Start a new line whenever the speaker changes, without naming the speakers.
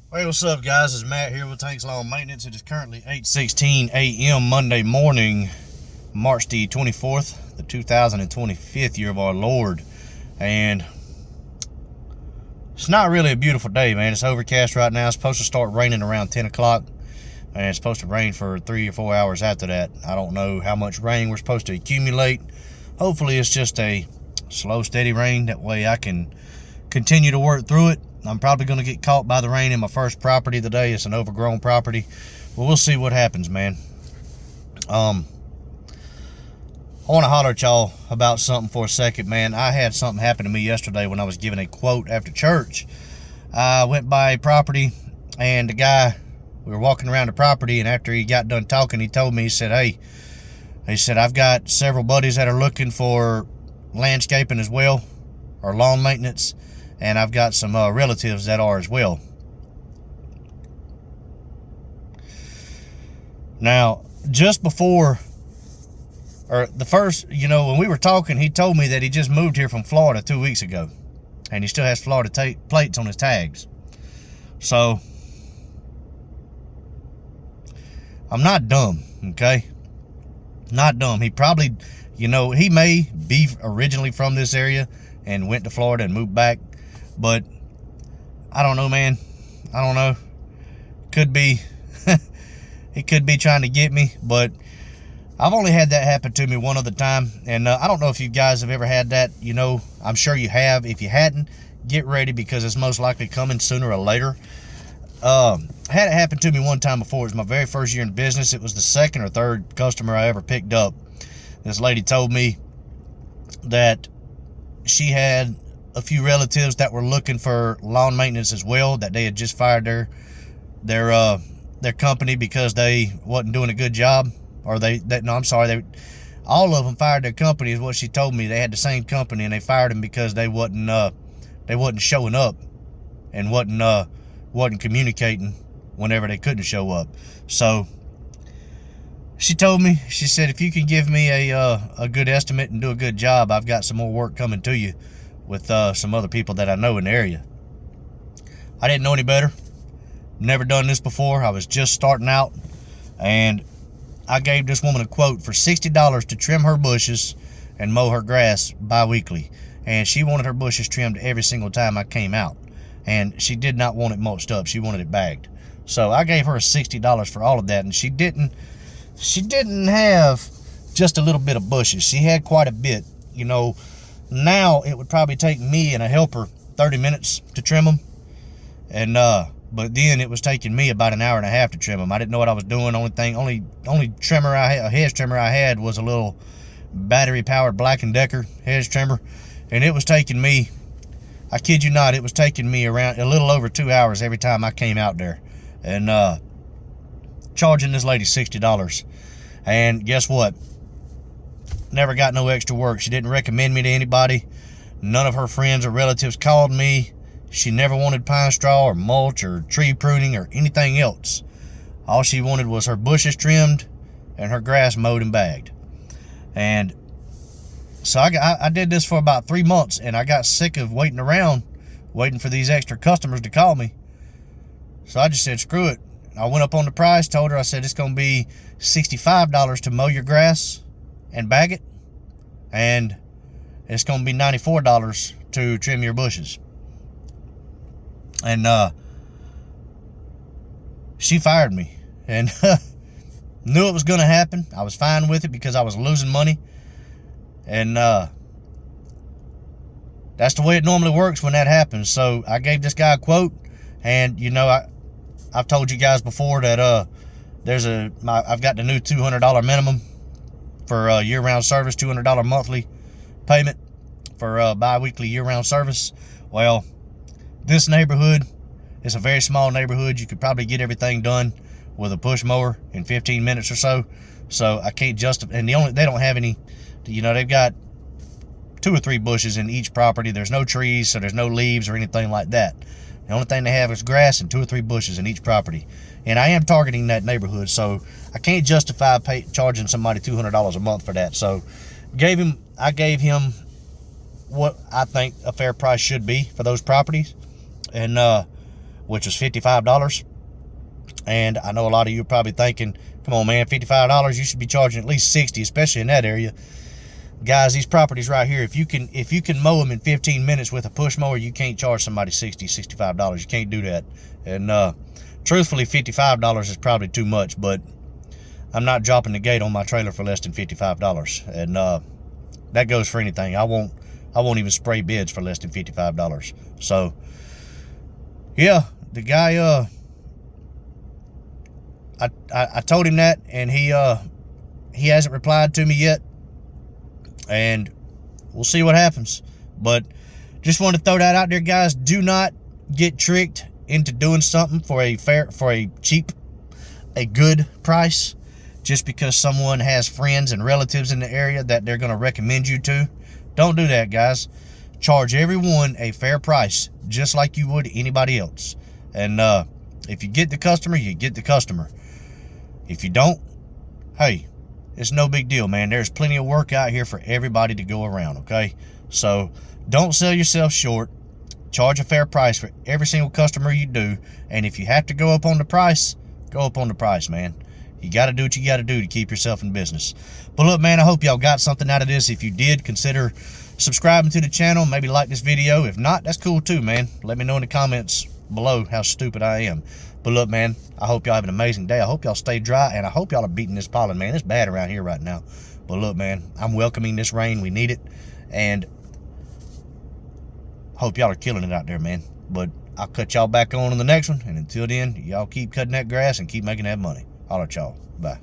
Hey, what's up, guys? It's Matt here with Tanks Lawn Maintenance. It is currently 8:16 a.m. Monday morning, March the 24th, the 2025th year of our Lord. And it's not really a beautiful day, man. It's overcast right now. It's supposed to start raining around 10 o'clock, and it's supposed to rain for 3 or 4 hours after that. I don't know how much rain we're supposed to accumulate. Hopefully, it's just a slow, steady rain. That way I can continue to work through it. I'm probably going to get caught by the rain in my first property today. It's an overgrown property. Well, we'll see what happens, man. I want to holler at y'all about something for a second, man. I had something happen to me yesterday when I was giving a quote after church. I went by a property, and the guy, we were walking around the property, and after he got done talking, he told me, he said, I've got several buddies that are looking for landscaping as well, or lawn maintenance, and I've got some relatives that are as well. Now, just before, or the first, when we were talking, he told me that he just moved here from Florida 2 weeks ago, and he still has Florida plates on his tags. So, I'm not dumb, okay? Not dumb. He probably, he may be originally from this area and went to Florida and moved back. But I don't know, man. I don't know. Could be, he could be trying to get me, but I've only had that happen to me one other time. And I don't know if you guys have ever had that. I'm sure you have. If you hadn't, get ready, because it's most likely coming sooner or later. I had it happen to me one time before. It was my very first year in business. It was the second or third customer I ever picked up. This lady told me that she had a few relatives that were looking for lawn maintenance as well, that they had just fired their company because they wasn't doing a good job, or all of them fired their company, is what she told me. They had the same company, and they fired them because they wasn't showing up and wasn't communicating whenever they couldn't show up. So she told me, she said, if you can give me a good estimate and do a good job, I've got some more work coming to you with some other people that I know in the area. I didn't know any better. Never done this before. I was just starting out, and I gave this woman a quote for $60 to trim her bushes and mow her grass bi-weekly. And she wanted her bushes trimmed every single time I came out. And she did not want it mulched up. She wanted it bagged. So I gave her $60 for all of that, and she didn't have just a little bit of bushes. She had quite a bit. Now it would probably take me and a helper 30 minutes to trim them, and but then it was taking me about an hour and a half to trim them. I didn't know what I was doing. Only trimmer a hedge trimmer I had was a little battery powered Black & Decker hedge trimmer, and it was taking me, I kid you not, it was taking me around a little over 2 hours every time I came out there, and charging this lady $60. And guess what? Never got no extra work. She didn't recommend me to anybody. None of her friends or relatives called me. She never wanted pine straw or mulch or tree pruning or anything else. All she wanted was her bushes trimmed and her grass mowed and bagged. And so I did this for about 3 months, and I got sick of waiting around, waiting for these extra customers to call me. So I just said, screw it. I went up on the price, told her, I said, it's going to be $65 to mow your grass and bag it, and it's going to be $94 to trim your bushes. And she fired me, and knew it was going to happen. I was fine with it because I was losing money, and that's the way it normally works when that happens. So I gave this guy a quote, and I've told you guys before that I've got the new $200 minimum for year-round service, $200 monthly payment for bi-weekly year-round service. Well, this neighborhood is a very small neighborhood. You could probably get everything done with a push mower in 15 minutes or so. So I can't justify, and they don't have any, they've got 2 or 3 bushes in each property. There's no trees, so there's no leaves or anything like that. The only thing they have is grass and 2 or 3 bushes in each property. And I am targeting that neighborhood, so I can't justify charging somebody $200 a month for that. So I gave him what I think a fair price should be for those properties. And which was $55. And I know a lot of you are probably thinking, come on, man, $55, you should be charging at least $60, especially in that area. Guys, these properties right here, if you can mow them in 15 minutes with a push mower, you can't charge somebody $60, $65. You can't do that. And truthfully, $55 is probably too much, but I'm not dropping the gate on my trailer for less than $55. And that goes for anything. I won't even spray beds for less than $55. So yeah, the guy, I told him that, and he hasn't replied to me yet, and we'll see what happens. But just wanted to throw that out there, guys. Do not get tricked into doing something for a cheap, a good price, just because someone has friends and relatives in the area that they're going to recommend you to. Don't do that, guys. Charge everyone a fair price, just like you would anybody else. And if you get the customer, you get the customer. If you don't, hey, it's no big deal, man. There's plenty of work out here for everybody to go around, okay? So don't sell yourself short. Charge a fair price for every single customer you do. And if you have to go up on the price, go up on the price, man. You got to do what you got to do to keep yourself in business. But look, man, I hope y'all got something out of this. If you did, consider subscribing to the channel. Maybe like this video. If not, that's cool too, man. Let me know in the comments below how stupid I am. But look, man, I hope y'all have an amazing day. I hope y'all stay dry, and I hope y'all are beating this pollen, man. It's bad around here right now. But look, man, I'm welcoming this rain. We need it. And hope y'all are killing it out there, man. But I'll cut y'all back on in the next one. And until then, y'all keep cutting that grass and keep making that money. Holler at y'all. Bye.